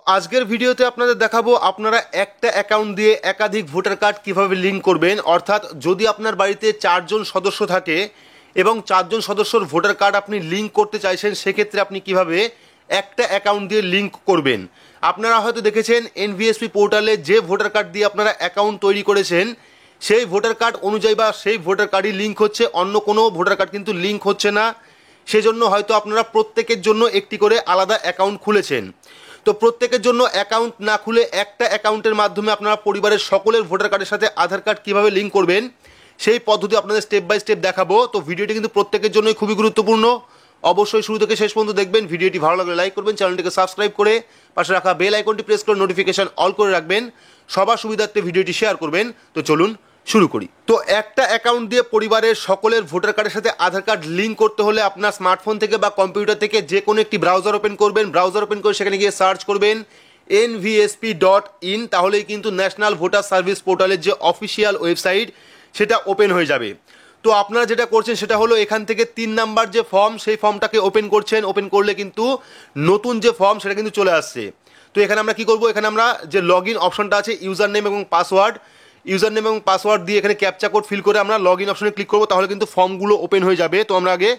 আজকের ভিডিওতে আপনাদের দেখাবো আপনারা একটা অ্যাকাউন্ট দিয়ে একাধিক ভোটার কার্ড কিভাবে লিঙ্ক করবেন। অর্থাৎ যদি আপনার বাড়িতে 4 জন সদস্য থাকে এবং 4 জন সদস্যর ভোটার কার্ড আপনি লিঙ্ক করতে চাইছেন, সেক্ষেত্রে আপনি কিভাবে একটা অ্যাকাউন্ট দিয়ে লিঙ্ক করবেন। আপনারা হয়তো দেখেছেন এনভিএসপি পোর্টালে যে ভোটার কার্ড দিয়ে আপনারা অ্যাকাউন্ট তৈরি করেছেন সেই ভোটার কার্ড অনুযায়ী বা সেই ভোটার কার্ডই লিঙ্ক হচ্ছে, অন্য কোনো ভোটার কার্ড কিন্তু লিঙ্ক হচ্ছে না। সেজন্য হয়তো আপনারা প্রত্যেকের জন্য একটি করে আলাদা অ্যাকাউন্ট খুলেছেন। তো প্রত্যেকের জন্য অ্যাকাউন্ট না খুলে একটা অ্যাকাউন্টের মাধ্যমে আপনারা পরিবারের সকলের ভোটার কার্ডের সাথে আধার কার্ড কীভাবে লিঙ্ক করবেন সেই পদ্ধতি আপনাদের স্টেপ বাই স্টেপ দেখাবো। তো ভিডিওটি কিন্তু প্রত্যেকের জন্যই খুবই গুরুত্বপূর্ণ, অবশ্যই শুরু থেকে শেষ পর্যন্ত দেখবেন। ভিডিওটি ভালো লাগলে লাইক করবেন, চ্যানেলটিকে সাবস্ক্রাইব করে পাশে রাখা বেল আইকনটি প্রেস করে নোটিফিকেশন অল করে রাখবেন, সবার সুবিধার্থে ভিডিওটি শেয়ার করবেন। তো চলুন শুরু করি। তো একটা অ্যাকাউন্ট দিয়ে পরিবারের সকলের ভোটার কার্ডের সাথে আধার কার্ড লিঙ্ক করতে হলে আপনার স্মার্টফোন থেকে বা কম্পিউটার থেকে যে কোনো একটি ব্রাউজার ওপেন করবেন। ব্রাউজার ওপেন করে সেখানে গিয়ে সার্চ করবেন nvsp.in, তাহলেই কিন্তু ন্যাশনাল ভোটার সার্ভিস পোর্টালের যে অফিসিয়াল ওয়েবসাইট সেটা ওপেন হয়ে যাবে। তো আপনারা যেটা করছেন সেটা হলো এখান থেকে 3 নাম্বার যে ফর্ম সেই ফর্মটাকে ওপেন করছেন। ওপেন করলে কিন্তু নতুন যে ফর্ম সেটা কিন্তু চলে আসছে। তো এখানে আমরা কি করব, এখানে আমরা যে লগ ইন অপশনটা আছে ইউজার নেম এবং পাসওয়ার্ড দিয়ে এখানে ক্যাপচা কোড ফিল করে আমরা লগ ইন অপশনে ক্লিক করবো, তাহলে কিন্তু ফর্মগুলো ওপেন হয়ে যাবে। তো আমরা আগে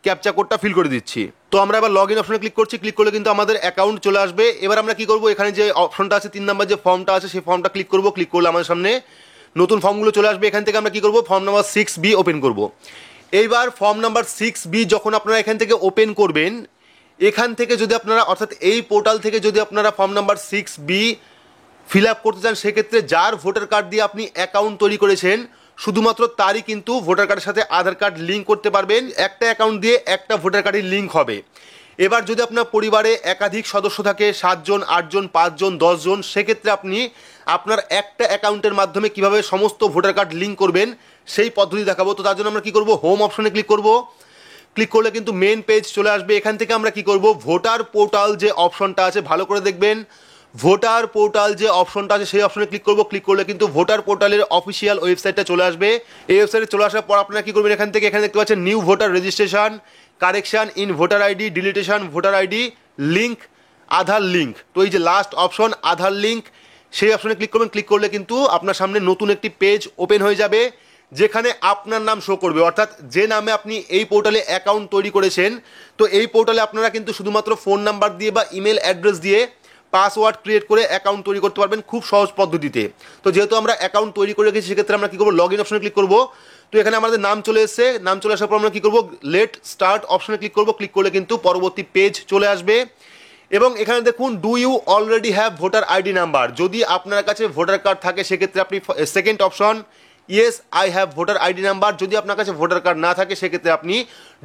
ক্যাপচা কোডটা ফিল করে দিচ্ছি। তো আমরা এবার লগ ইন অপশনে ক্লিক করছি, ক্লিক করলে কিন্তু আমাদের অ্যাকাউন্ট চলে আসবে। এবার আমরা কি করবো, এখানে যে অপশনটা আছে 3 নাম্বার যে ফর্মটা আছে সেই ফর্মটা ক্লিক করবো। ক্লিক করলে আমাদের সামনে নতুন ফর্মগুলো চলে আসবে। এখান থেকে আমরা কি করবো, ফর্ম নাম্বার 6B ওপেন করবো। এইবার ফর্ম নাম্বার 6B যখন আপনারা এখান থেকে ওপেন করবেন, এখান থেকে যদি আপনারা অর্থাৎ এই পোর্টাল থেকে যদি আপনারা form number 6B fill up করতে চান, সেক্ষেত্রে যার ভোটার কার্ড দিয়ে আপনি অ্যাকাউন্ট তৈরি করেছেন শুধুমাত্র তারই কিন্তু ভোটার কার্ডের সাথে আধার কার্ড লিঙ্ক করতে পারবেন। একটা অ্যাকাউন্ট দিয়ে একটা ভোটার কার্ডের লিঙ্ক হবে। এবার যদি আপনার পরিবারে একাধিক সদস্য থাকে 7 জন, 8 জন, 5 জন, 10 জন, সেক্ষেত্রে আপনি আপনার একটা অ্যাকাউন্টের মাধ্যমে কিভাবে সমস্ত ভোটার কার্ড লিঙ্ক করবেন সেই পদ্ধতি দেখাবো। তো তার জন্য আমরা কি করব, হোম অপশনে ক্লিক করব। ক্লিক করলে কিন্তু মেন পেজ চলে আসবে। এখান থেকে আমরা কি করব, ভোটার পোর্টাল যে অপশনটা আছে ভালো করে দেখবেন, ভোটার পোর্টাল যে অপশনটা আছে সেই অপশনে ক্লিক করব। ক্লিক করলে কিন্তু ভোটার পোর্টালের অফিসিয়াল ওয়েবসাইটটা চলে আসবে। এই ওয়েবসাইটে চলে আসার পর আপনারা কি করবেন, এখান থেকে এখানে দেখতে পাচ্ছেন new voter registration, correction in voter ID, ডিলিটেশন voter ID, link Aadhaar link. তো এই যে লাস্ট অপশন আধার লিঙ্ক সেই অপশনে ক্লিক করবেন। ক্লিক করলে কিন্তু আপনার সামনে নতুন একটি পেজ ওপেন হয়ে যাবে যেখানে আপনার নাম শো করবে, অর্থাৎ যে নামে আপনি এই পোর্টালে অ্যাকাউন্ট তৈরি করেছেন। তো এই পোর্টালে আপনারা কিন্তু শুধুমাত্র ফোন নাম্বার দিয়ে বা ইমেল অ্যাড্রেস দিয়ে পাসওয়ার্ড ক্রিয়েট করে অ্যাকাউন্ট তৈরি করতে পারবেন খুব সহজ পদ্ধতিতে। তো যেহেতু আমরা অ্যাকাউন্ট তৈরি করে রেখেছি, সেক্ষেত্রে আমরা কী করবো, লগ ইন অপশনে ক্লিক করবো। তো এখানে আমাদের নাম চলে এসেছে, নাম চলে আসার পর আমরা কী করবো, লেট স্টার্ট অপশনে ক্লিক করবো। ক্লিক করলে কিন্তু পরবর্তী পেজ চলে আসবে এবং এখানে দেখুন do you already have voter ID number. যদি আপনার কাছে ভোটার কার্ড থাকে সেক্ষেত্রে আপনি second option yes I have voter ID number. যদি আপনার কাছে ভোটার কার্ড না থাকে সেক্ষেত্রে আপনি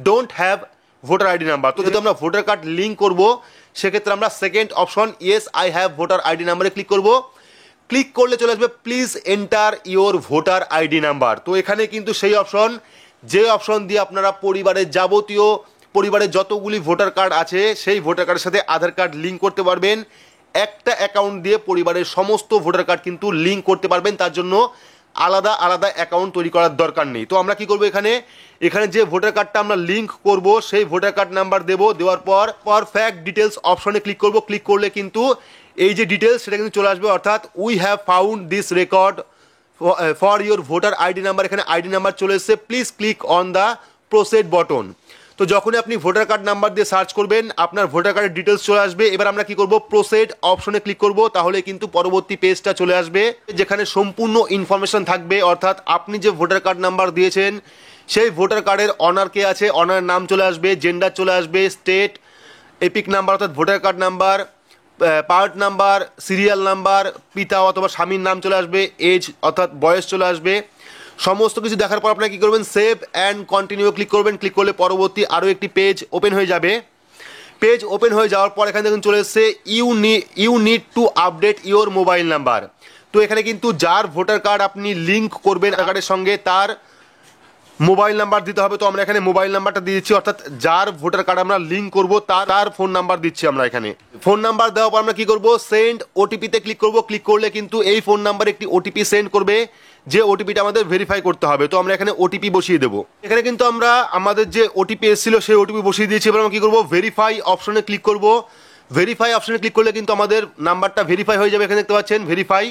don't have voter ID number. তো যেহেতু আমরা ভোটার কার্ড লিঙ্ক করব, সেক্ষেত্রে আমরা second option yes I have voter ID নাম্বারে ক্লিক করব। ক্লিক করলে চলে আসবে please enter your voter ID number. তো এখানে কিন্তু সেই অপশন, যে অপশন দিয়ে আপনারা পরিবারের যতগুলি ভোটার কার্ড আছে সেই ভোটার কার্ডের সাথে আধার কার্ড লিঙ্ক করতে পারবেন। একটা অ্যাকাউন্ট দিয়ে পরিবারের সমস্ত ভোটার কার্ড কিন্তু লিঙ্ক করতে পারবেন, তার জন্য আলাদা আলাদা অ্যাকাউন্ট তৈরি করার দরকার নেই। তো আমরা কি করবো, এখানে যে ভোটার কার্ডটা আমরা লিঙ্ক করব সেই ভোটার কার্ড নাম্বার দেবো। দেওয়ার পর পারফেক্ট ডিটেলস অপশনে ক্লিক করব। ক্লিক করলে কিন্তু এই যে ডিটেলস সেটা কিন্তু চলে আসবে, অর্থাৎ we have found this record for your voter ID number. এখানে আইডি নাম্বার চলে এসেছে, please click on the proceed button. তো যখনই আপনি ভোটার কার্ড নাম্বার দিয়ে সার্চ করবেন আপনার ভোটার কার্ডের ডিটেলস চলে আসবে। এবার আমরা কি করব, প্রোসিড অপশনে ক্লিক করব, তাহলে কিন্তু পরবর্তী পেজটা চলে আসবে যেখানে সম্পূর্ণ ইনফরমেশন থাকবে। অর্থাৎ আপনি যে ভোটার কার্ড নাম্বার দিয়েছেন সেই ভোটার কার্ডের অনার কে আছে, অনার নাম চলে আসবে, জেন্ডার চলে আসবে, স্টেট, এপিক নাম্বার অর্থাৎ voter card number, part number, serial number, পিতা অথবা স্বামীর নাম চলে আসবে, এজ অর্থাৎ বয়স চলে আসবে। সমস্ত কিছু দেখার পর আপনারা কী করবেন, সেভ অ্যান্ড কন্টিনিউ ক্লিক করবেন। ক্লিক করলে পরবর্তী আরও একটি পেজ ওপেন হয়ে যাবে। পেজ ওপেন হয়ে যাওয়ার পর এখানে দেখুন চলে এসছে you need to update your mobile number. তো এখানে কিন্তু যার ভোটার কার্ড আপনি লিঙ্ক করবেন আধার কার্ডের সঙ্গে তার মোবাইল নাম্বার দিতে হবে। তো আমরা এখানে মোবাইল নাম্বারটা দিয়ে দিচ্ছি, অর্থাৎ যার ভোটার কার্ড আমরা লিঙ্ক করব তার ফোন নাম্বার দিচ্ছি আমরা এখানে। ফোন নাম্বার দেওয়ার পর আমরা কি করব, সেন্ড ওটিপিতে ক্লিক করব। ক্লিক করলে কিন্তু এই ফোন নাম্বারে একটি ওটিপি সেন্ড করবে, যে ওটিপিটা আমাদের ভেরিফাই করতে হবে। তো আমরা এখানে ওটিপি বসিয়ে দেবো। এখানে কিন্তু আমরা আমাদের যে ওটিপি এসেছিল সেই ওটিপি বসিয়ে দিয়েছি। এবার আমরা কি করব, ভেরিফাই অপশনে ক্লিক করব। ভেরিফাই অপশনে ক্লিক করলে কিন্তু আমাদের নাম্বারটা ভেরিফাই হয়ে যাবে, এখানে দেখতে পাচ্ছেন ভেরিফাই।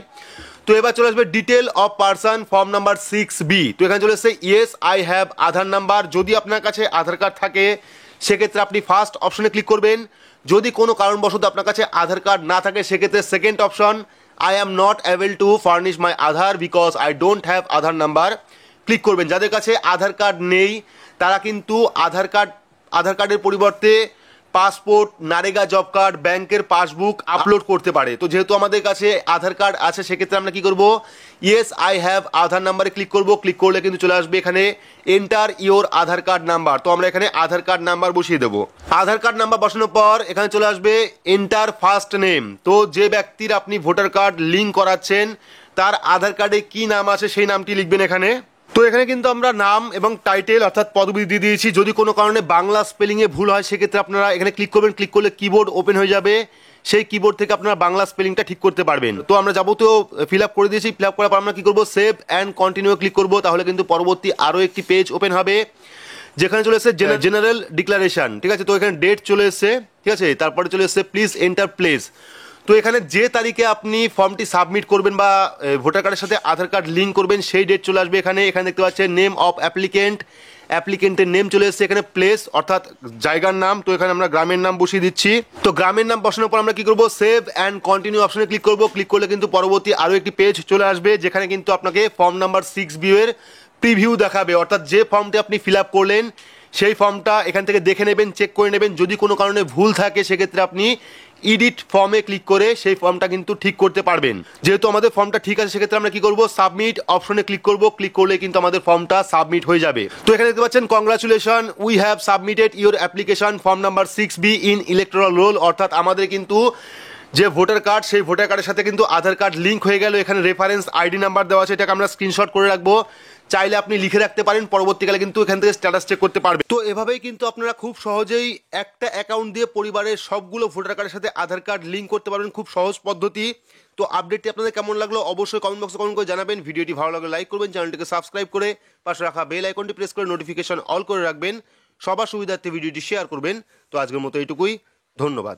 তো এবার চলে আসবে detail of person form number 6B। তো এখানে চলে আসছে yes I have Aadhaar number. যদি আপনার কাছে আধার কার্ড থাকে সেক্ষেত্রে আপনি ফার্স্ট অপশনে ক্লিক করবেন। যদি কোনো কারণবশত আপনার কাছে আধার কার্ড না থাকে সেক্ষেত্রে second option I am not able to furnish my Aadhaar because I don't have Aadhaar number click করবেন। যাদের কাছে আধার কার্ড নেই তারা কিন্তু আধার কার্ডের পরিবর্তে পাসপোর্ট, নারেগা জব কার্ড, ব্যাংকের পাসবুক আপলোড করতে পারে। তো যেহেতু আমাদের কাছে আধার কার্ড আছে সেক্ষেত্রে আমরা কি করব, ইয়েস আই হ্যাভ আধার নাম্বারে ক্লিক করব। ক্লিক করলে কিন্তু চলে আসবে এখানে enter your Aadhaar card number. তো আমরা এখানে আধার কার্ড নাম্বার বসিয়ে দেবো। আধার কার্ড নাম্বার বসানোর পর এখানে চলে আসবে এন্টার ফার্স্ট নেম। তো যে ব্যক্তির আপনি ভোটার কার্ড লিঙ্ক করাচ্ছেন তার আধার কার্ডে কি নাম আছে সেই নামটি লিখবেন এখানে। তো এখানে কিন্তু আমরা নাম এবং টাইটেল অর্থাৎ পদবি দিয়ে দিয়েছি। যদি কোনো কারণে বাংলা স্পেলিংয়ে ভুল হয় সেক্ষেত্রে আপনারা এখানে ক্লিক করবেন। ক্লিক করলে কিবোর্ড ওপেন হয়ে যাবে, সেই কিবোর্ড থেকে আপনারা বাংলা স্পেলিংটা ঠিক করতে পারবেন। তো আমরা যাবতীয় ফিল আপ করে দিয়েছি। ফিল আপ করার পর আমরা কী করবো, সেভ অ্যান্ড কন্টিনিউ ক্লিক করবো। তাহলে কিন্তু পরবর্তী আরও একটি পেজ ওপেন হবে যেখানে চলে এসেছে জেনারেল ডিক্লারেশন। ঠিক আছে, তো এখানে ডেট চলে এসছে। ঠিক আছে, তারপরে চলে এসছে প্লিজ এন্টার প্লেস। তো এখানে যে তারিখে আপনি ফর্মটি সাবমিট করবেন বা ভোটার কার্ডের সাথে আধার কার্ড লিঙ্ক করবেন সেই ডেট চলে আসবে এখানে। এখানে দেখতে পাচ্ছেন নেম অফ অ্যাপ্লিকেন্টের নেম চলে এসেছে এখানে, প্লেস অর্থাৎ জায়গার নাম। তো এখানে আমরা গ্রামের নাম বসিয়ে দিচ্ছি। তো গ্রামের নাম বসানোর পর আমরা কি করব, সেভ অ্যান্ড কন্টিনিউ অপশনে ক্লিক করব। ক্লিক করলে কিন্তু পরবর্তী আরও একটি পেজ চলে আসবে যেখানে কিন্তু আপনাকে ফর্ম নাম্বার 6B এর প্রিভিউ দেখাবে। অর্থাৎ যে ফর্মটি আপনি ফিল আপ করলেন সেই ফর্মটা এখান থেকে দেখে নেবেন, চেক করে নেবেন। যদি কোনো কারণে ভুল থাকে সেক্ষেত্রে আপনি এডিট ফর্মে ক্লিক করে সেই ফর্মটা কিন্তু ঠিক করতে পারবেন। যেহেতু আমাদের ফর্মটা ঠিক আছে সেক্ষেত্রে আমরা কি করব, সাবমিট অপশনে ক্লিক করব। ক্লিক করলে কিন্তু আমাদের ফর্মটা সাবমিট হয়ে যাবে। তো এখানে দেখতে পাচ্ছেন congratulation, we have submitted your application form number 6B in electoral roll. অর্থাৎ আমাদের কিন্তু যে ভোটার কার্ড সেই ভোটার কার্ডের সাথে কিন্তু আধার কার্ড লিঙ্ক হয়ে গেল। এখানে রেফারেন্স আইডি নাম্বার দেওয়া আছে, এটাকে আমরা স্ক্রিনশট করে রাখবো। চাইলে আপনি লিখে রাখতে পারেন, পরবর্তীকালে কিন্তু এখান থেকে স্ট্যাটাস চেক করতে পারবেন। তো এভাবেই কিন্তু আপনারা খুব সহজেই একটা অ্যাকাউন্ট দিয়ে পরিবারের সবগুলো ভোটার কার্ডের সাথে আধার কার্ড লিঙ্ক করতে পারবেন, খুব সহজ পদ্ধতি। তো আপডেটটি আপনাদের কেমন লাগলো অবশ্যই কমেন্ট বক্সে কমেন্ট করে জানাবেন। ভিডিওটি ভালো লাগলে লাইক করবেন, চ্যানেলটিকে সাবস্ক্রাইব করে পাশে রাখা বেল আইকনটি প্রেস করে নোটিফিকেশন অল করে রাখবেন। সবার সুবিধার্থে ভিডিওটি শেয়ার করবেন। তো আজকের মতো এইটুকুই, ধন্যবাদ।